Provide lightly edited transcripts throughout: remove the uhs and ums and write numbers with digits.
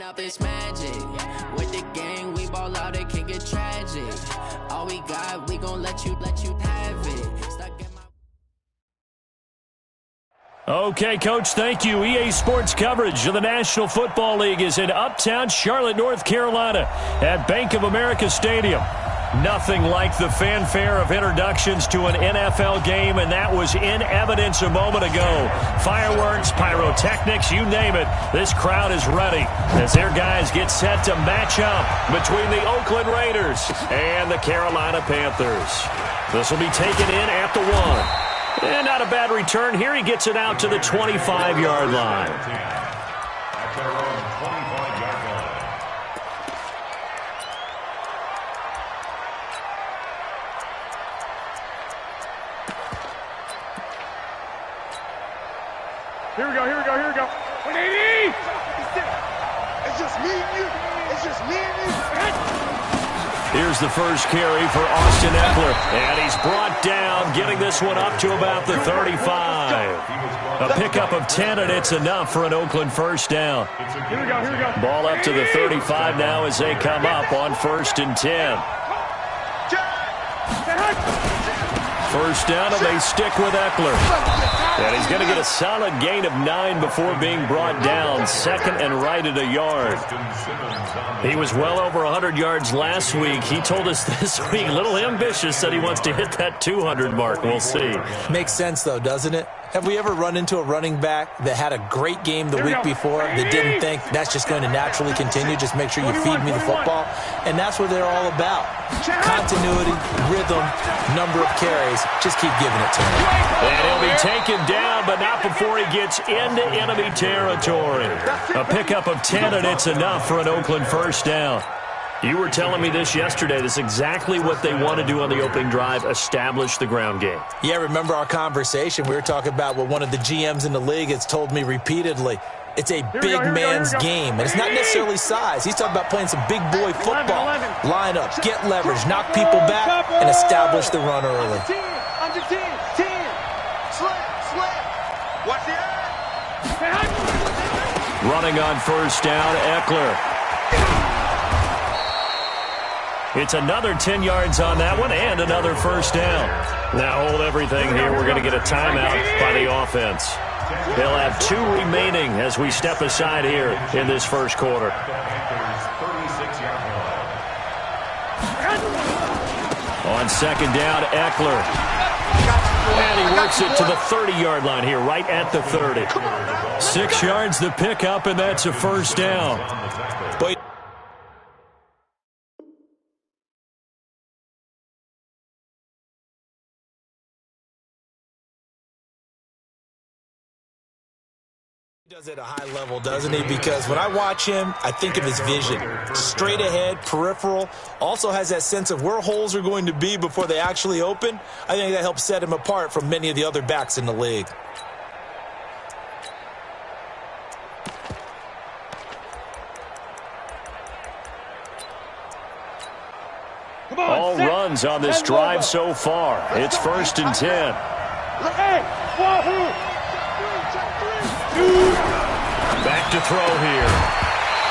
Up this magic. With the gang, we ball out, it can get tragic. All we got, we gon' let you have it. Stuck in my Okay, Coach, thank you. EA Sports coverage of the National Football League is in uptown Charlotte, North Carolina at Bank of America Stadium. Nothing like the fanfare of introductions to an NFL game, and that was in evidence a moment ago. Fireworks, pyrotechnics, you name it. This crowd is ready as their guys get set to match up between the Oakland Raiders and the Carolina Panthers. This will be taken in at the 1. And not a bad return. Here he gets it out to the 25-yard line. Here we go. 180! It's just me and you. Here's the first carry for Austin Eckler. And he's brought down, getting this one up to about the 35. A pickup of 10, and it's enough for an Oakland first down. Here we go. Ball up to the 35 now as they come up on 1st and 10. First down, and they stick with Eckler. And he's going to get a solid gain of 9 before being brought down. Second and right at a yard. He was well over 100 yards last week. He told us this week, a little ambitious, said he wants to hit that 200 mark. We'll see. Makes sense, though, doesn't it? Have we ever run into a running back that had a great game the week before that didn't think that's just going to naturally continue? Just make sure you feed me the football. And that's what they're all about. Continuity, rhythm, number of carries. Just keep giving it to him. And he'll be taken down, but not before he gets into enemy territory. A pickup of 10, and it's enough for an Oakland first down. You were telling me this yesterday. This is exactly what they want to do on the opening drive, establish the ground game. Yeah, remember our conversation? We were talking about what one of the GMs in the league has told me repeatedly. It's a big man's game, and it's not necessarily size. He's talking about playing some big boy football. Line up, get leverage, knock people back, and establish the run early. Under 10. Slip. Watch the eye. Running on first down, Eckler. It's another 10 yards on that one and another first down. Now hold everything here. We're going to get a timeout by the offense. They'll have 2 remaining as we step aside here in this first quarter. On second down, Eckler. And he works it to the 30-yard line here, right at the 30. 6 yards the pickup, and that's a first down. Boy, he does it at a high level, doesn't he? Because when I watch him, I think of his vision. Straight ahead, peripheral. Also has that sense of where holes are going to be before they actually open. I think that helps set him apart from many of the other backs in the league. All runs on this drive so far. It's 1st and 10. Back to throw here.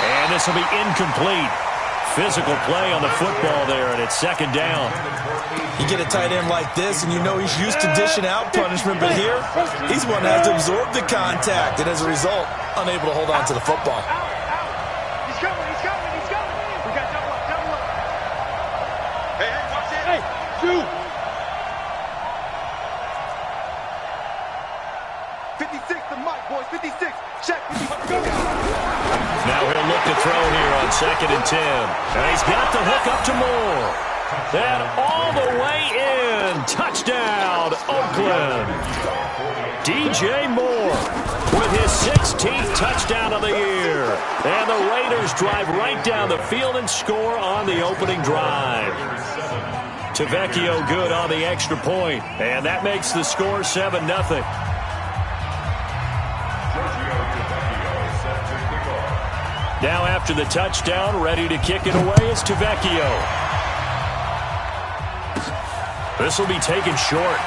And this will be incomplete. Physical play on the football there, and it's second down. You get a tight end like this, and you know he's used to dishing out punishment, but here, he's one that has to absorb the contact, and as a result, unable to hold on to the football. He's coming. We got double up. Hey, watch it. Hey, shoot. 56, the mic, boys. 56. Check. Now he'll look to throw here on 2nd and 10. And he's got the hook up to Moore. And all the way in. Touchdown, Oakland. DJ Moore with his 16th touchdown of the year. And the Raiders drive right down the field and score on the opening drive. Tavecchio good on the extra point. And that makes the score 7-0. Now after the touchdown, ready to kick it away is Tavecchio. This will be taken short.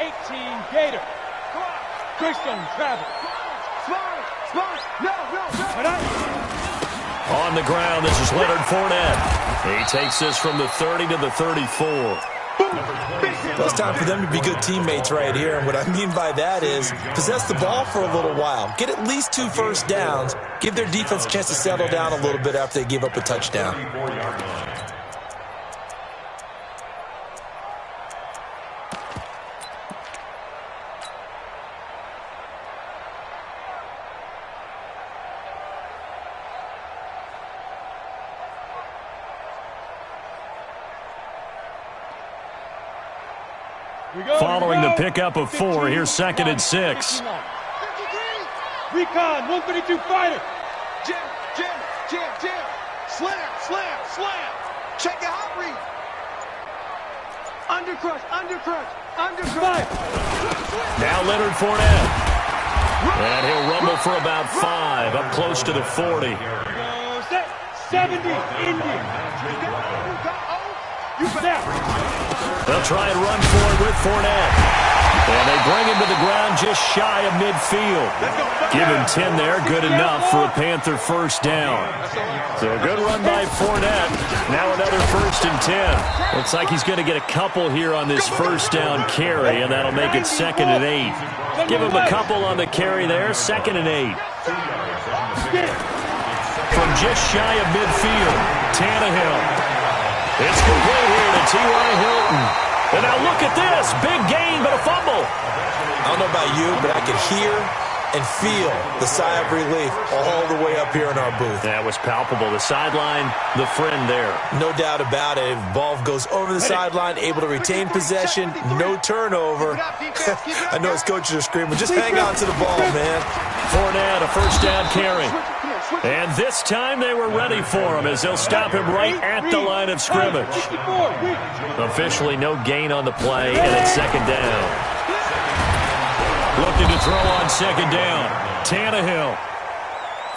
18, Gator. Greystone, travel. Smart. No. On the ground, this is Leonard Fournette. He takes this from the 30 to the 34. Well, it's time for them to be good teammates right here. And what I mean by that is possess the ball for a little while. Get at least 2 first downs. Give their defense a chance to settle down a little bit after they give up a touchdown. Following the pickup of 4, here's 2nd and 6. Recon, 132 fighter. Jam. Slam. Check it out, read. Undercrush. Now Leonard Fournette. And he'll rumble for about 5, up close to the 40. 70, Indian. They'll try and run for it with Fournette. And they bring him to the ground just shy of midfield. Give him 10 there, good enough for a Panther first down. So a good run by Fournette. Now another 1st and 10. Looks like he's going to get a couple here on this first down carry, and that'll make it 2nd and 8. Give him a couple on the carry there, 2nd and 8. From just shy of midfield, Tannehill. It's complete here to T.Y. Hilton. And now look at this. Big gain, but a fumble. I don't know about you, but I could hear and feel the sigh of relief all the way up here in our booth. That was palpable. The sideline, the friend there. No doubt about it. Ball goes over the sideline, able to retain possession, no turnover. I know his coaches are screaming, just hang on to the ball, man. Fournette, a first down carry. And this time they were ready for him as they'll stop him right at the line of scrimmage. Officially no gain on the play, and it's 2nd down. Looking to throw on 2nd down. Tannehill.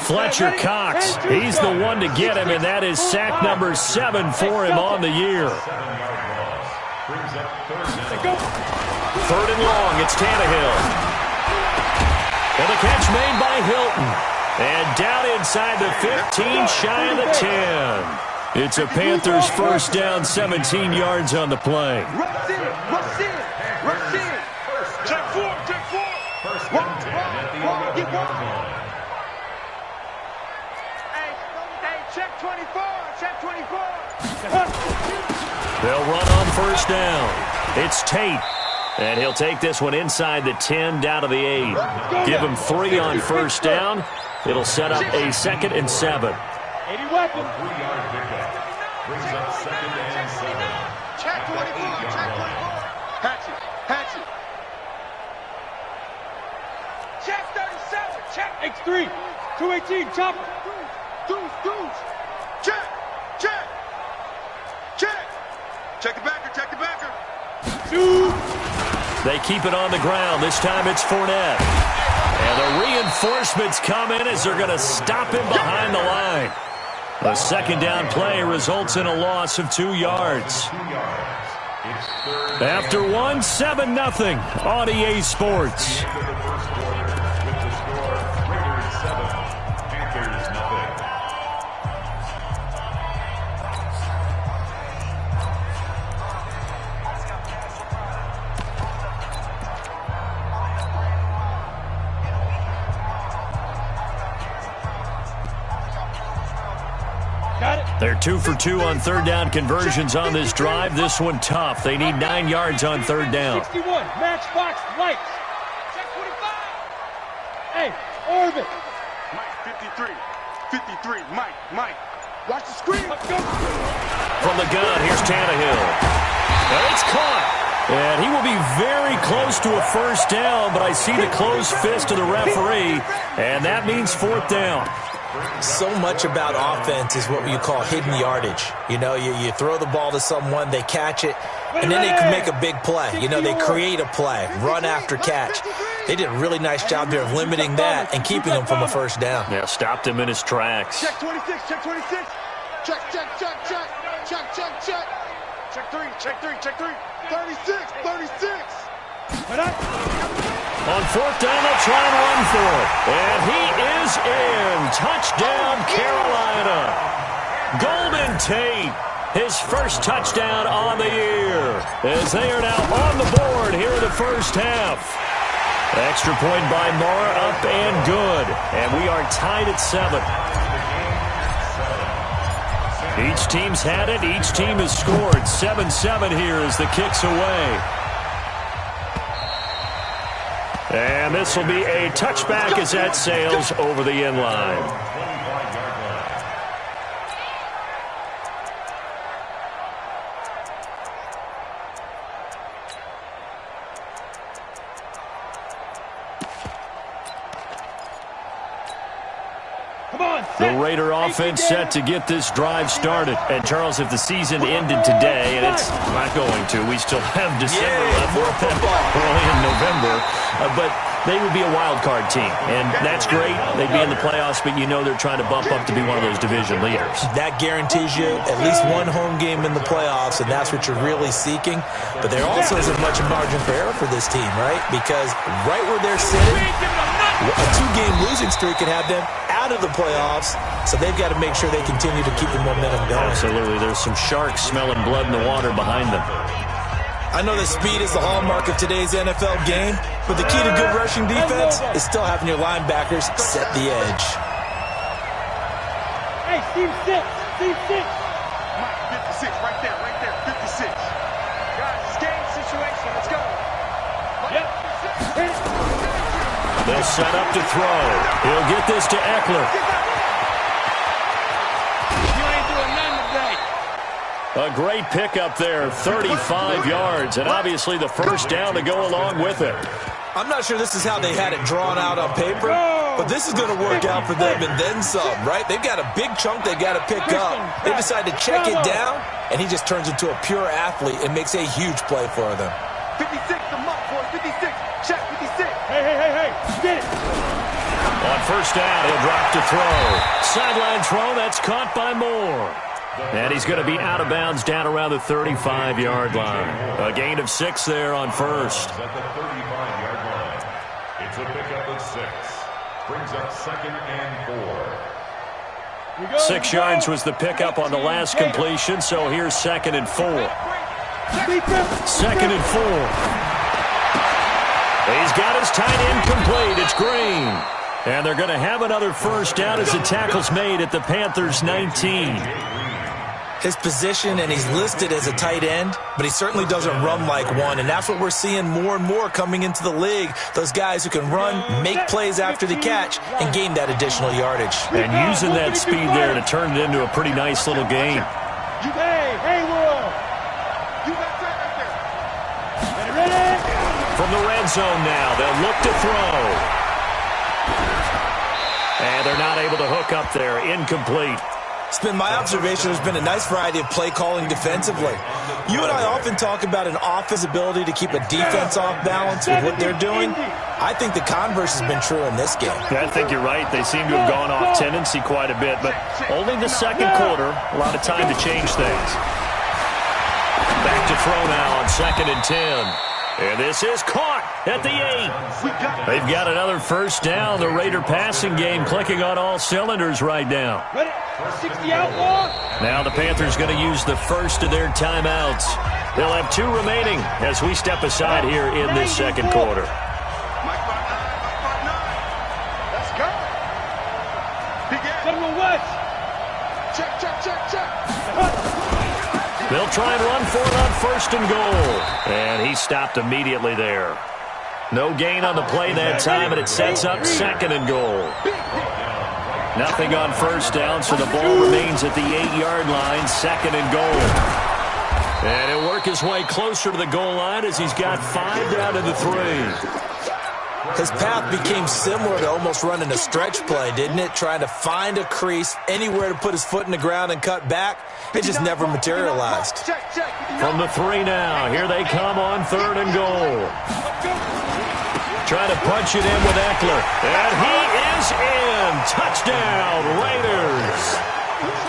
Fletcher Cox. He's the one to get him, and that is sack number 7 for him on the year. 3rd and long. It's Tannehill. And the catch made by Hilton. And down inside the 15, shy of the 10. It's a Panthers first down, 17 yards on the play. Rush in. Check 4. Wrong. Get one. Hey, check 24. They'll run on first down. It's Tate. And he'll take this one inside the 10, down to the 8. Give him 3 on first down. It'll set up a 2nd and 7. 80 weapons. Check 24. Hatchet. Check 37. Check X3. 218. Chopper. Deuce. Check. Check the backer. They keep it on the ground. This time it's Fournette. And the reinforcements come in as they're going to stop him behind the line. The 2nd down play results in a loss of 2 yards. After 1, 7-0 on EA Sports. They're 2 for 2 on 3rd down conversions on this drive. This one tough. They need 9 yards on 3rd down. 61, matchbox lights. Check 25. Hey, Orbit. Mike, 53. Mike. Watch the screen. Let's go. From the gun, here's Tannehill. And it's caught. And he will be very close to a first down, but I see the closed fist of the referee, and that means 4th down. So much about offense is what you call hidden yardage. You know, you throw the ball to someone, they catch it, and then they can make a big play. You know, they create a play, run after catch. They did a really nice job there of limiting that and keeping him from a first down. Yeah, stopped him in his tracks. Check 26. Check 3. 36. On fourth down, they'll try and run for it. And he is in. Touchdown, Carolina. Golden Tate, his first touchdown on the year, as they are now on the board here in the first half. Extra point by Moore, up and good. And we are tied at 7. Each team's had it. Each team has scored. 7-7 here as the kick's away. And this will be a touchback as that sails over the end line. The Raider offense set to get this drive started. And, Charles, if the season ended today, and it's not going to, we still have December left, more football early in November, but they would be a wild card team, and that's great. They'd be in the playoffs, but you know they're trying to bump up to be one of those division leaders. That guarantees you at least one home game in the playoffs, and that's what you're really seeking. But there also isn't much margin for error for this team, right? Because right where they're sitting, a 2-game losing streak could have them out of the playoffs, so they've got to make sure they continue to keep the momentum going. Absolutely. There's some sharks smelling blood in the water behind them. I know that speed is the hallmark of today's NFL game, but the key to good rushing defense is still having your linebackers set the edge. Hey, Steve 6, Steve 6. Mike, 56, right there, 56. Guys, it's game situation, let's go. Yep. They'll set up to throw. He'll get this to Eckler. You ain't doing nothing today. A great pickup there, 35 yards, and obviously the first down to go along with it. I'm not sure this is how they had it drawn out on paper, but this is going to work out for them and then some, right? They've got a big chunk they got to pick up. They decide to check it down, and he just turns into a pure athlete and makes a huge play for them. 56, the mark, boy, 56. Check 56. Hey, get it. On first down, he'll drop to throw. Sideline throw, that's caught by Moore. And he's going to be out of bounds down around the 35-yard line. A gain of 6 there on first. At the 35-yard line. It's a pickup of 6. Brings up 2nd and 4. 6 yards was the pickup on the last completion, so here's 2nd and 4. 2nd and 4. He's got his tight end complete. It's Green. And they're going to have another first down as the tackle's made at the Panthers' 19. His position, and he's listed as a tight end, but he certainly doesn't run like one, and that's what we're seeing more and more coming into the league. Those guys who can run, make plays after the catch, and gain that additional yardage. And using that speed there to turn it into a pretty nice little game. Hey, Will. You got that right there. Ready? From the red zone now, they'll look to throw. And they're not able to hook up there. Incomplete. It's been my observation there's been a nice variety of play calling defensively. You and I often talk about an offense's ability to keep a defense off balance with what they're doing. I think the converse has been true in this game. I think you're right. They seem to have gone off tendency quite a bit, but only the second quarter, a lot of time to change things. Back to throw now on 2nd and 10. And this is caught at the 8. They've got another first down. The Raider passing game clicking on all cylinders right now. Ready? 60 outlaw. Now the Panthers going to use the first of their timeouts. They'll have 2 remaining as we step aside here in this second quarter. Mike 5-9. Let's go. Big West. Check. They'll try and run for it on 1st and goal. And he stopped immediately there. No gain on the play that time, and it sets up 2nd and goal. Nothing on first down, so the ball remains at the 8-yard line, 2nd and goal. And he'll work his way closer to the goal line as he's got 5 down to the 3. His path became similar to almost running a stretch play, didn't it? Trying to find a crease, anywhere to put his foot in the ground and cut back. It just never materialized. From the 3 now, here they come on 3rd and goal. Trying to punch it in with Eckler. And he is in. Touchdown, Raiders.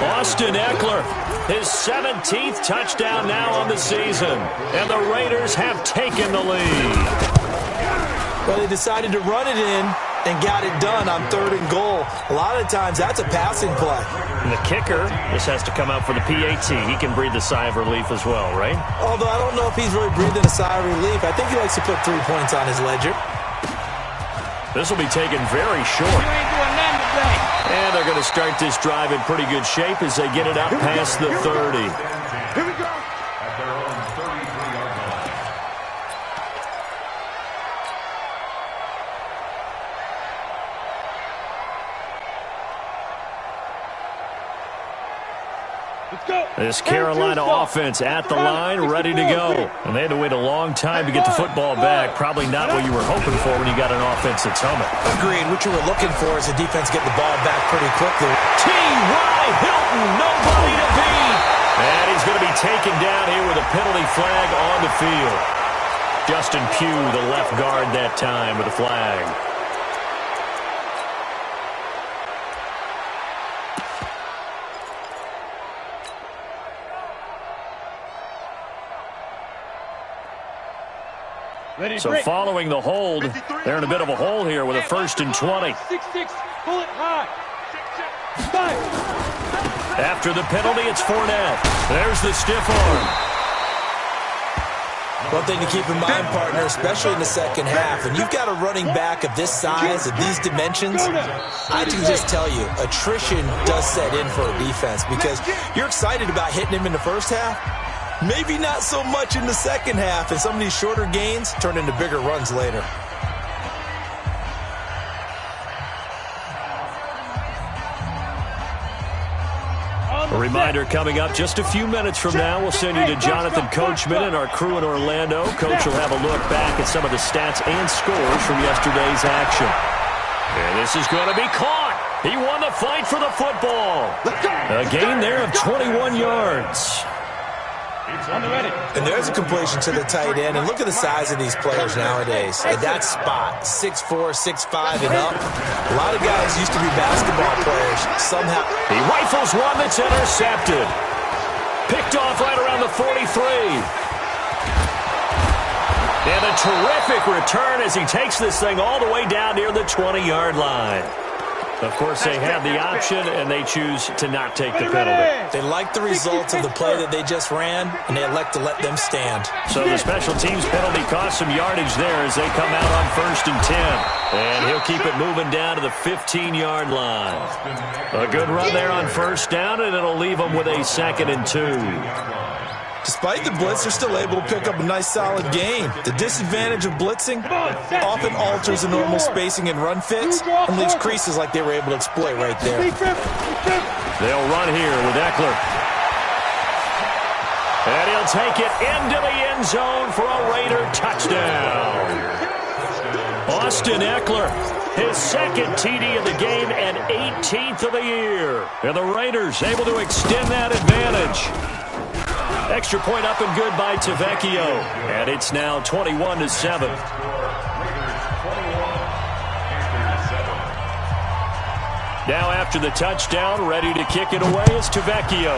Austin Eckler, his 17th touchdown now on the season. And the Raiders have taken the lead. Well, they decided to run it in and got it done on 3rd and goal. A lot of times, that's a passing play. And the kicker, this has to come out for the PAT. He can breathe a sigh of relief as well, right? Although I don't know if he's really breathing a sigh of relief. I think he likes to put 3 points on his ledger. This will be taken very short. You ain't doing nothing today. And they're going to start this drive in pretty good shape as they get it up past the 30. Here we go. At their own 33-yard line. Let's go. This Carolina offense at the line, ready to go. And they had to wait a long time to get the football back. Probably not what you were hoping for when you got an offense that's humming. Agreed. What you were looking for is the defense get the ball back pretty quickly. T.Y. Hilton, nobody to beat. And he's going to be taken down here with a penalty flag on the field. Justin Pugh, the left guard that time with a flag. So following the hold, they're in a bit of a hole here with a 1st and 20. 6-6, pull it high. 5. After the penalty, it's Fournette. There's the stiff arm. One thing to keep in mind, partner, especially in the second half, when you've got a running back of this size, of these dimensions, I can just tell you, attrition does set in for a defense because you're excited about hitting him in the first half. Maybe not so much in the second half, and some of these shorter gains turn into bigger runs later. A reminder coming up just a few minutes from now. We'll send you to Jonathan Coachman and our crew in Orlando. Coach will have a look back at some of the stats and scores from yesterday's action. And this is going to be caught. He won the fight for the football. A gain there of 21 yards. And there's a completion to the tight end. And look at the size of these players nowadays. At that spot, 6'4", 6'5", and up. A lot of guys used to be basketball players. Somehow he rifles one that's intercepted. Picked off right around the 43. And a terrific return as he takes this thing all the way down near the 20-yard line. Of course, they have the option, and they choose to not take the penalty. They like the results of the play that they just ran, and they elect to let them stand. So the special teams penalty cost some yardage there as they come out on 1st and 10. And he'll keep it moving down to the 15-yard line. A good run there on 1st down, and it'll leave them with a 2nd and 2. Despite the blitz, they're still able to pick up a nice, solid gain. The disadvantage of blitzing often alters the normal spacing and run fits and leaves creases like they were able to exploit right there. They'll run here with Eckler. And he'll take it into the end zone for a Raider touchdown. Austin Eckler, his 2nd TD of the game and 18th of the year. And the Raiders able to extend that advantage. Extra point up and good by Tavecchio. And it's now 21-7. Now after the touchdown, ready to kick it away is Tavecchio.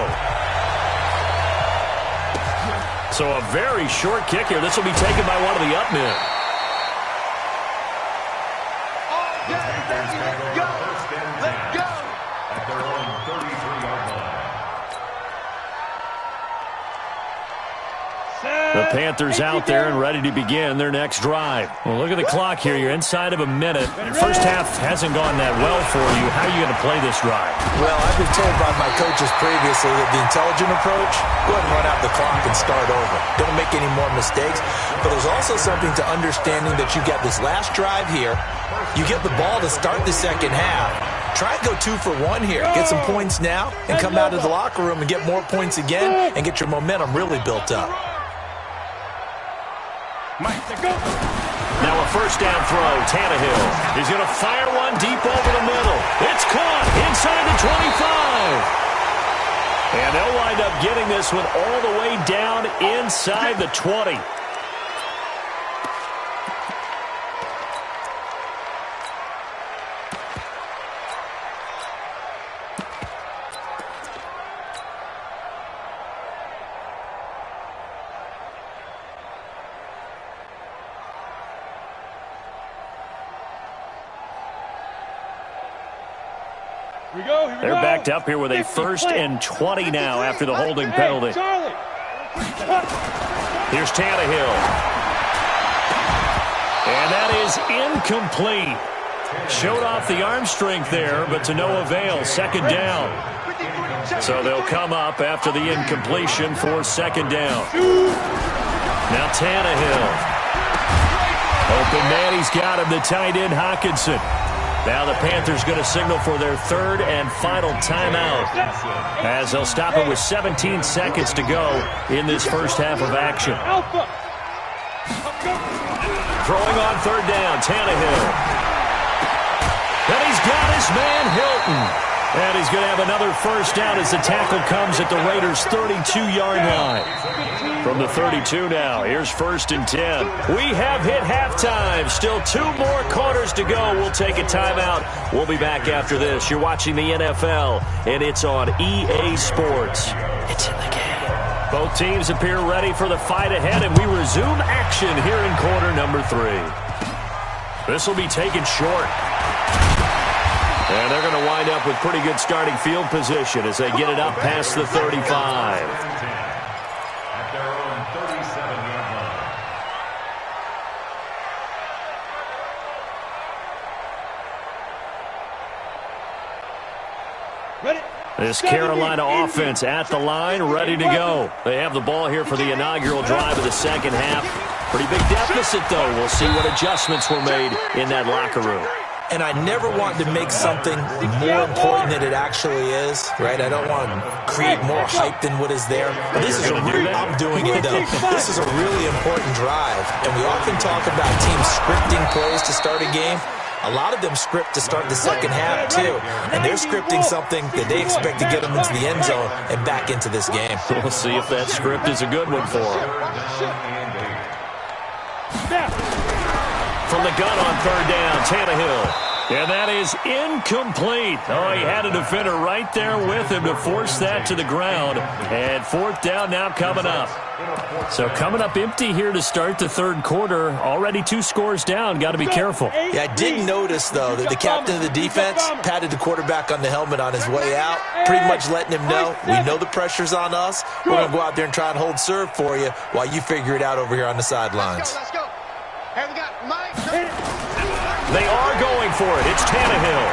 So a very short kick here. This will be taken by one of the up men. Let's go. At their own 33-yard line. The Panthers out there and ready to begin their next drive. Well, look at the clock here. You're inside of a minute. First half hasn't gone that well for you. How are you going to play this drive? Well, I've been told by my coaches previously that the intelligent approach, go ahead and run out the clock and start over. Don't make any more mistakes. But there's also something to understanding that you get this last drive here. You get the ball to start the second half. Try and go 2 for 1 here. Get some points now and come out of the locker room and get more points again and get your momentum really built up. Now a 1st down throw. Tannehill is going to fire one deep over the middle. It's caught inside the 25. And they'll wind up getting this one all the way down inside the 20. They're backed up here with a 1st and 20 now after the holding penalty. Here's Tannehill. And that is incomplete. Showed off the arm strength there, but to no avail. 2nd down. So they'll come up after the incompletion for 2nd down. Now Tannehill. Open man, he's got him, the tight end Hockenson. Now the Panthers going to signal for their 3rd and final timeout, as they'll stop it with 17 seconds to go in this first half of action. Throwing on 3rd down, Tannehill. And he's got his man Hilton. And he's going to have another 1st down as the tackle comes at the Raiders' 32-yard line. From the 32 now, here's 1st and 10. We have hit halftime. Still 2 more quarters to go. We'll take a timeout. We'll be back after this. You're watching the NFL, and it's on EA Sports. It's in the game. Both teams appear ready for the fight ahead, and we resume action here in quarter number 3. This will be taken short. And they're going to wind up with pretty good starting field position as they get it up past the 35. At their own 37-yard line. This Carolina offense at the line, ready to go. They have the ball here for the inaugural drive of the 2nd half. Pretty big deficit, though. We'll see what adjustments were made in that locker room. And I never want to make something more important than it actually is, right? I don't want to create more hype than what is there. But this is I'm doing it, though. This is a really important drive. And we often talk about teams scripting plays to start a game. A lot of them script to start the 2nd half, too. And they're scripting something that they expect to get them into the end zone and back into this game. We'll see if that script is a good one for them. From the gun on 3rd down, Tannehill. And that is incomplete. Oh, he had a defender right there with him to force that to the ground. And 4th down now coming up. So coming up empty here to start the 3rd quarter. Already 2 scores down. Got to be careful. Yeah, I did notice, though, that the captain of the defense patted the quarterback on the helmet on his way out, pretty much letting him know, we know the pressure's on us. We're going to go out there and try and hold serve for you while you figure it out over here on the sidelines. Let's go. Hey, we got Mike. They are going for it. It's Tannehill.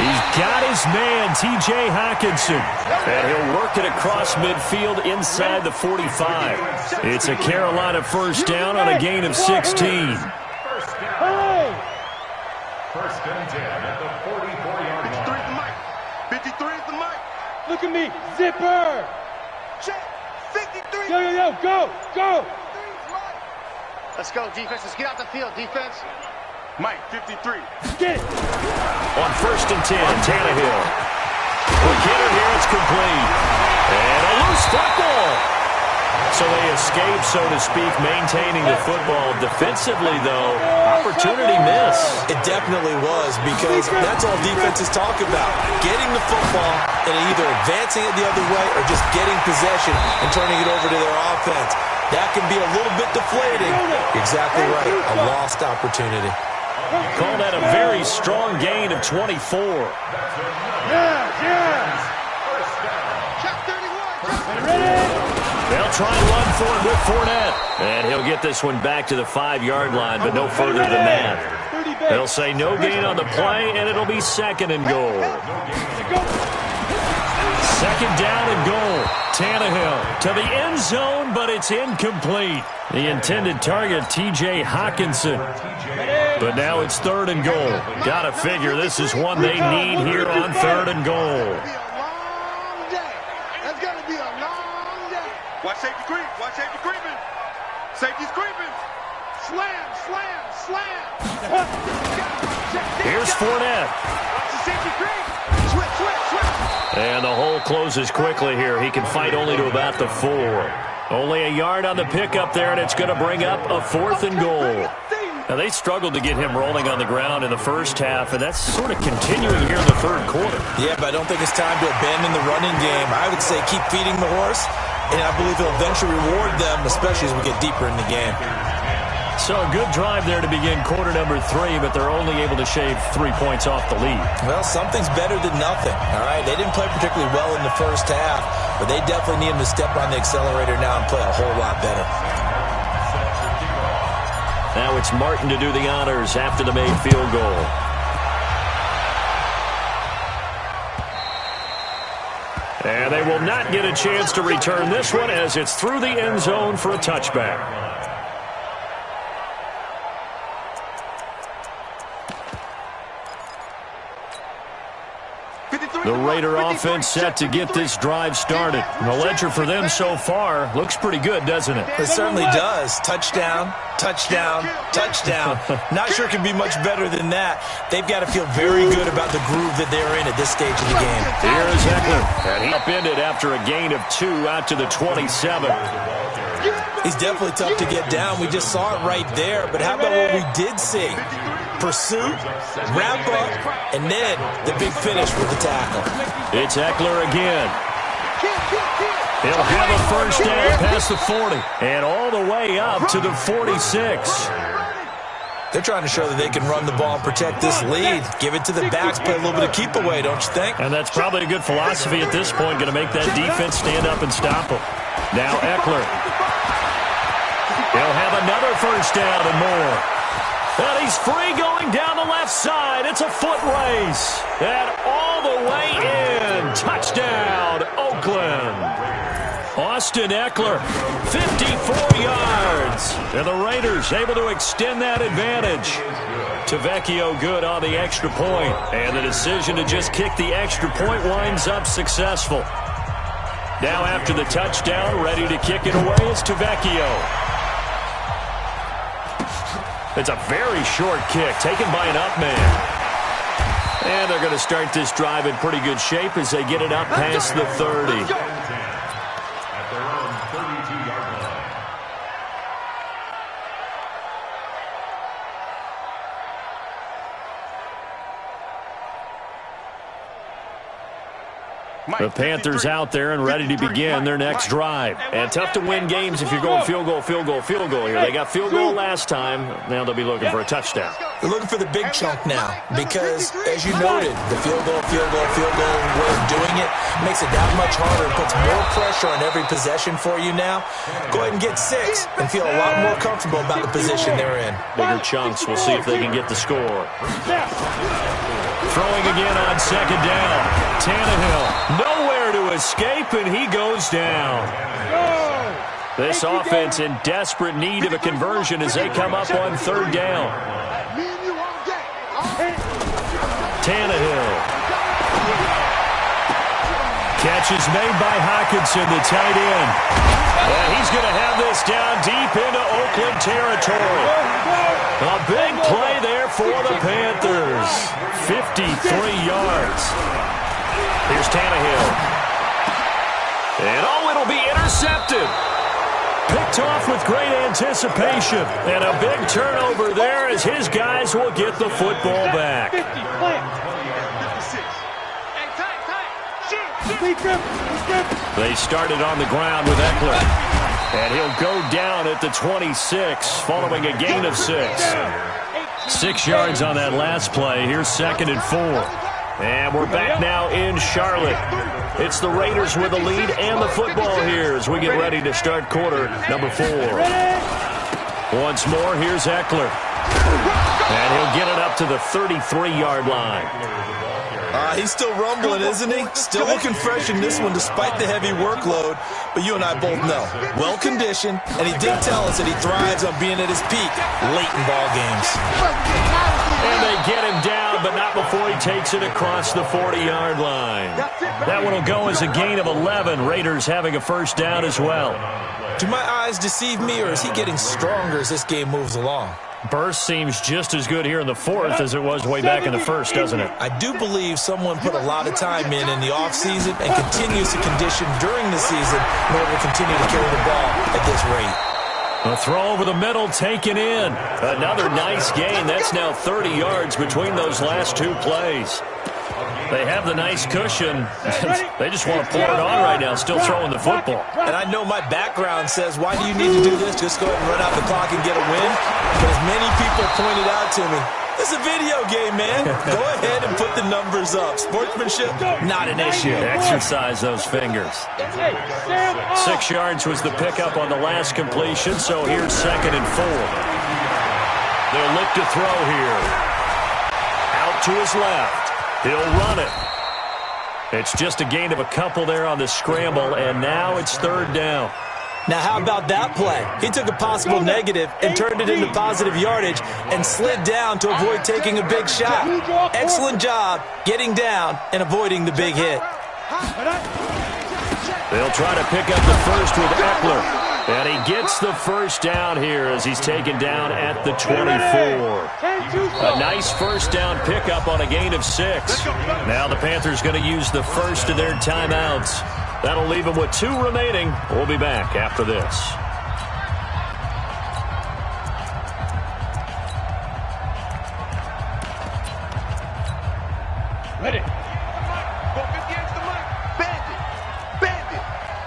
He's got his man, T.J. Hockenson. And he'll work it across midfield inside the 45. It's a Carolina 1st down on a gain of 16. 1st and 10 at the 44-yard line. 53 is the mic. 53 is the mic. Look at me. Zipper. Check. 53. Go. Let's go, defense. Let's get out the field, defense. Mike, 53. Get it. On 1st and 10, Tannehill. We'll get it here. It's complete. And a loose football. So they escape, so to speak, maintaining the football. Defensively, though, opportunity miss. It definitely was, because that's all defenses talk about. Getting the football and either advancing it the other way or just getting possession and turning it over to their offense. That can be a little bit deflating. Exactly right. A lost opportunity. Call that a very strong gain of 24. They'll try and run for it with Fournette. And he'll get this one back to the 5-yard line, but no further than that. They'll say no gain on the play, and it'll be 2nd and goal. 2nd down and goal. Tannehill to the end zone, but it's incomplete. The intended target, T.J. Hockenson. But now it's 3rd and goal. Got to figure this is one they need here on 3rd and goal. That's going to be a long day. Watch safety creep. Watch safety creeping. Safety's creeping. Slam. Here's Fournette. Watch the safety creep. Switch. And the hole closes quickly here. He can fight only to about the 4. Only a yard on the pickup there, and it's going to bring up a 4th and goal. Now, they struggled to get him rolling on the ground in the first half, and that's sort of continuing here in the 3rd quarter. Yeah, but I don't think it's time to abandon the running game. I would say keep feeding the horse, and I believe he'll eventually reward them, especially as we get deeper in the game. So a good drive there to begin quarter number 3, but they're only able to shave 3 points off the lead. Well, something's better than nothing, all right? They didn't play particularly well in the first half, but they definitely need them to step on the accelerator now and play a whole lot better. Now it's Martin to do the honors after the made field goal. And they will not get a chance to return this one as it's through the end zone for a touchback. The Raider offense set to get this drive started. The ledger for them so far looks pretty good, doesn't it? It certainly does. Touchdown, touchdown, touchdown. Not sure it can be much better than that. They've got to feel very good about the groove that they're in at this stage of the game. Here is Eckler, and he upended after a gain of 2 out to the 27. He's definitely tough to get down. We just saw it right there. But how about what we did see? Pursuit, wrap up, and then the big finish with the tackle. It's Eckler again. He'll have a first down past the 40 and all the way up to the 46. They're trying to show that they can run the ball and protect this lead. Give it to the backs, play a little bit of keep away, don't you think? And that's probably a good philosophy at this point, going to make that defense stand up and stop them. Now Eckler. He'll have another first down and more. And he's free going down the left side. It's a foot race. And all the way in. Touchdown, Oakland. Austin Eckler, 54 yards. And the Raiders able to extend that advantage. Tavecchio good on the extra point. And the decision to just kick the extra point winds up successful. Now after the touchdown, ready to kick it away is Tavecchio. It's a very short kick taken by an up man. And they're going to start this drive in pretty good shape as they get it up past the 30. At their own 32-yard line. The Panthers out there and ready to begin their next drive. And tough to win games if you're going field goal, field goal, field goal here. They got field goal last time. Now they'll be looking for a touchdown. They're looking for the big chunk now because, as you noted, the field goal way of doing it makes it that much harder and puts more pressure on every possession for you now. Go ahead and get 6 and feel a lot more comfortable about the position they're in. Bigger chunks. We'll see if they can get the score. Throwing again on second down. Tannehill, nowhere to escape, and he goes down. This offense in desperate need of a conversion as they come up on third down. Tannehill. Catch is made by Hockenson, the tight end. And he's going to have this down deep into Oakland territory. A big play there for the Panthers. 53 yards. Here's Tannehill. And it'll be intercepted. Picked off with great anticipation. And a big turnover there as his guys will get the football back. They started on the ground with Eckler. And he'll go down at the 26 following a gain of 6. 6 yards on that last play. Here's 2nd and 4. And we're back now in Charlotte. It's the Raiders with the lead and the football here as we get ready to start quarter number 4. Once more, here's Eckler. And he'll get it up to the 33-yard line. He's still rumbling, isn't he? Still looking fresh in this one despite the heavy workload. But you and I both know, well-conditioned, and he did tell us that he thrives on being at his peak late in ball games. And they get him down, but not before he takes it across the 40-yard line. That one will go as a gain of 11. Raiders having a first down as well. Do my eyes deceive me, or is he getting stronger as this game moves along? Burst seems just as good here in the 4th as it was way back in the 1st, doesn't it? I do believe someone put a lot of time in the offseason and continues to condition during the season in order to continue to carry the ball at this rate. A throw over the middle taken in. Another nice gain. That's now 30 yards between those last 2 plays. They have the nice cushion. They just want to pour it on right now, still throwing the football. And I know my background says, why do you need to do this? Just go ahead and run out the clock and get a win. But as many people pointed out to me, it's a video game, man. Go ahead and put the numbers up. Sportsmanship, not an issue. Exercise those fingers. 6 yards was the pickup on the last completion, so here's 2nd and 4. They'll look to throw here. Out to his left. He'll run it. It's just a gain of a couple there on the scramble, and now it's 3rd down. Now, how about that play? He took a possible negative and turned it into positive yardage and slid down to avoid taking a big shot. Excellent job getting down and avoiding the big hit. They'll try to pick up the first with Eckler. And he gets the first down here as he's taken down at the 24. A nice first down pickup on a gain of 6. Now the Panthers going to use the first of their timeouts. That'll leave them with 2 remaining. We'll be back after this. Ready. Go 58 to the mic. Bandit. Bandit.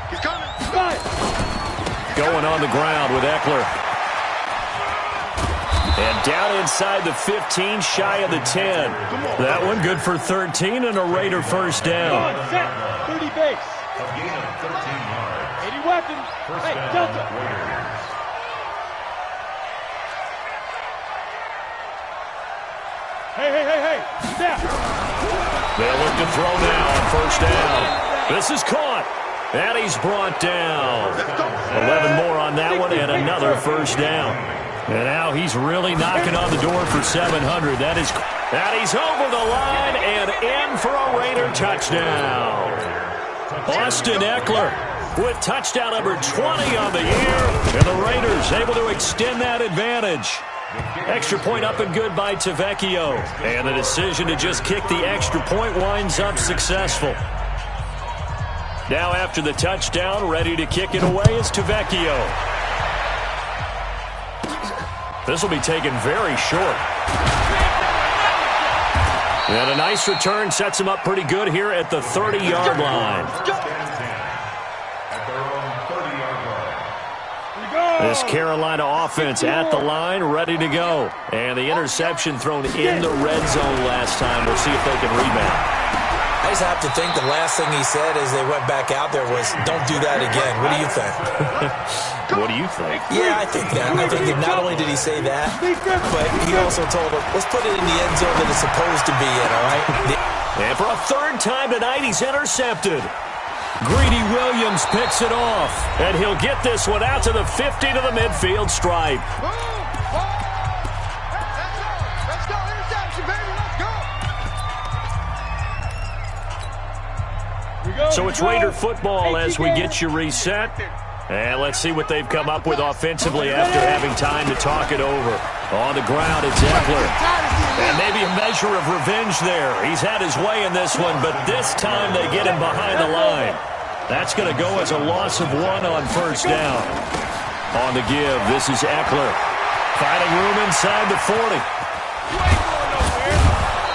He's coming. Going on the ground with Eckler. And down inside the 15, shy of the 10. That one good for 13 and a Raider first down. Set. 30 base. A gain of 13 yards. 80 weapons. Hey, Delta. Hey. Snap. They'll look to throw now on first down. This is caught. And he's brought down. 11 more on that one and another first down. And now he's really knocking on the door for 700. And he's over the line and in for a Raider touchdown. Austin Eckler with touchdown number 20 on the year. And the Raiders able to extend that advantage. Extra point up and good by Tavecchio. And the decision to just kick the extra point winds up successful. Now after the touchdown, ready to kick it away is Tavecchio. This will be taken very short. And a nice return sets him up pretty good here at the 30-yard line. This Carolina offense at the line, ready to go. And the interception thrown in the red zone last time. We'll see if they can rebound. I just have to think the last thing he said as they went back out there was, don't do that again. What do you think? What do you think? Yeah, I think that. I think that not only did he say that, but he also told him, let's put it in the end zone that it's supposed to be in, all right? And for a 3rd time tonight, he's intercepted. Greedy Williams picks it off, and he'll get this one out to the 50 to the midfield stripe. Let's go. Interception, baby. Let's go. So it's Raider football as we get you reset. And let's see what they've come up with offensively after having time to talk it over. On the ground, it's Eckler. And maybe a measure of revenge there. He's had his way in this one, but this time they get him behind the line. That's going to go as a loss of 1 on first down. On the give, this is Eckler. Finding room inside the 40.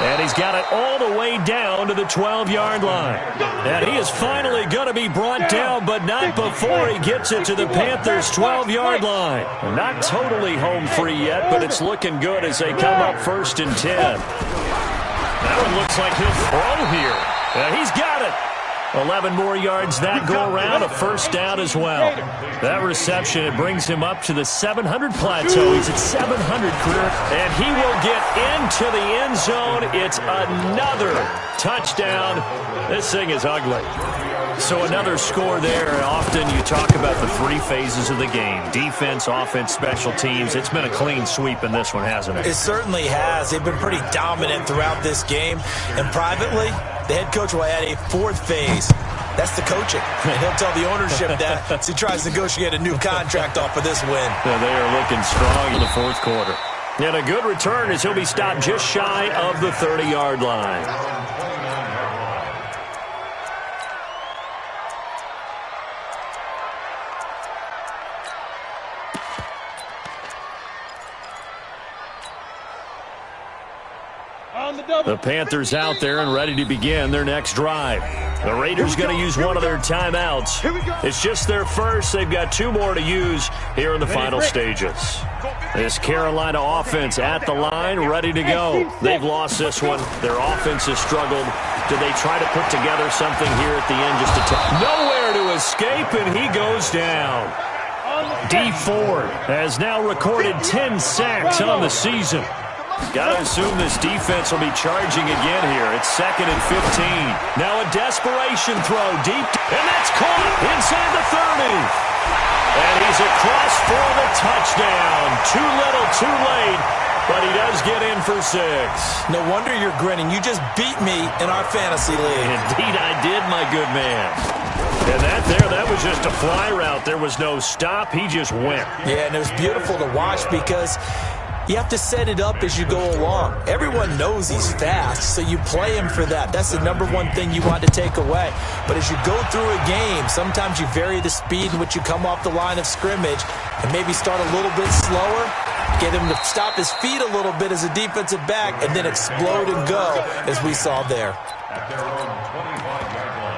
And he's got it all the way down to the 12-yard line. And he is finally going to be brought down, but not before he gets it to the Panthers' 12-yard line. Not totally home free yet, but it's looking good as they come up 1st and 10. That one looks like he'll throw here. And he's got it. 11 more yards that go around, a first down as well. That reception, it brings him up to the 700 plateau. He's at 700 career, and he will get into the end zone. It's another touchdown. This thing is ugly. So another score there. Often you talk about the 3 phases of the game: defense, offense, special teams. It's been a clean sweep in this one, hasn't it? It certainly has. They've been pretty dominant throughout this game. And privately, the head coach will add a 4th phase. That's the coaching. And he'll tell the ownership that as he tries to negotiate a new contract off of this win. Yeah, they are looking strong in the 4th quarter. And a good return as he'll be stopped just shy of the 30-yard line. The Panthers out there and ready to begin their next drive. The Raiders going to use one of their timeouts. It's just their first. They've got 2 more to use here in the final stages. This Carolina offense at the line, ready to go. They've lost this one. Their offense has struggled. Do they try to put together something here at the end just to nowhere to escape, and he goes down. D. Ford has now recorded 10 sacks on the season. Got to assume this defense will be charging again here. It's 2nd and 15. Now a desperation throw deep, and that's caught inside the 30. And he's across for the touchdown. Too little, too late, but he does get in for 6. No wonder you're grinning. You just beat me in our fantasy league. Indeed I did, my good man. And that was just a fly route. There was no stop. He just went. Yeah, and it was beautiful to watch because you have to set it up as you go along. Everyone knows he's fast, so you play him for that. That's the #1 thing you want to take away. But as you go through a game, sometimes you vary the speed in which you come off the line of scrimmage and maybe start a little bit slower, get him to stop his feet a little bit as a defensive back, and then explode and go, as we saw there. At their own 25-yard line.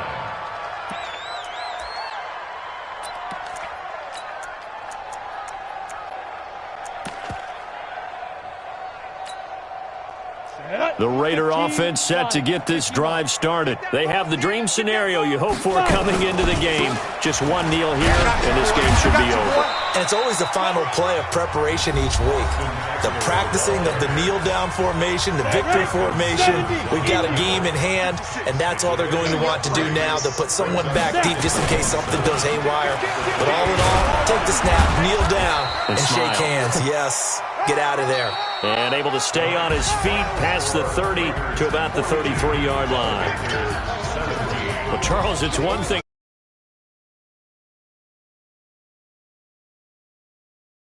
The Raider offense set to get this drive started. They have the dream scenario you hope for coming into the game. Just one kneel here, and this game should be over. And it's always the final play of preparation each week. The practicing of the kneel-down formation, the victory formation. We've got a game in hand, and that's all they're going to want to do now. They'll put someone back deep just in case something goes haywire. But all in all, take the snap, kneel down, and shake hands. Yes, get out of there. And able to stay on his feet past the 30 to about the 33-yard line. Well, Charles, it's one thing.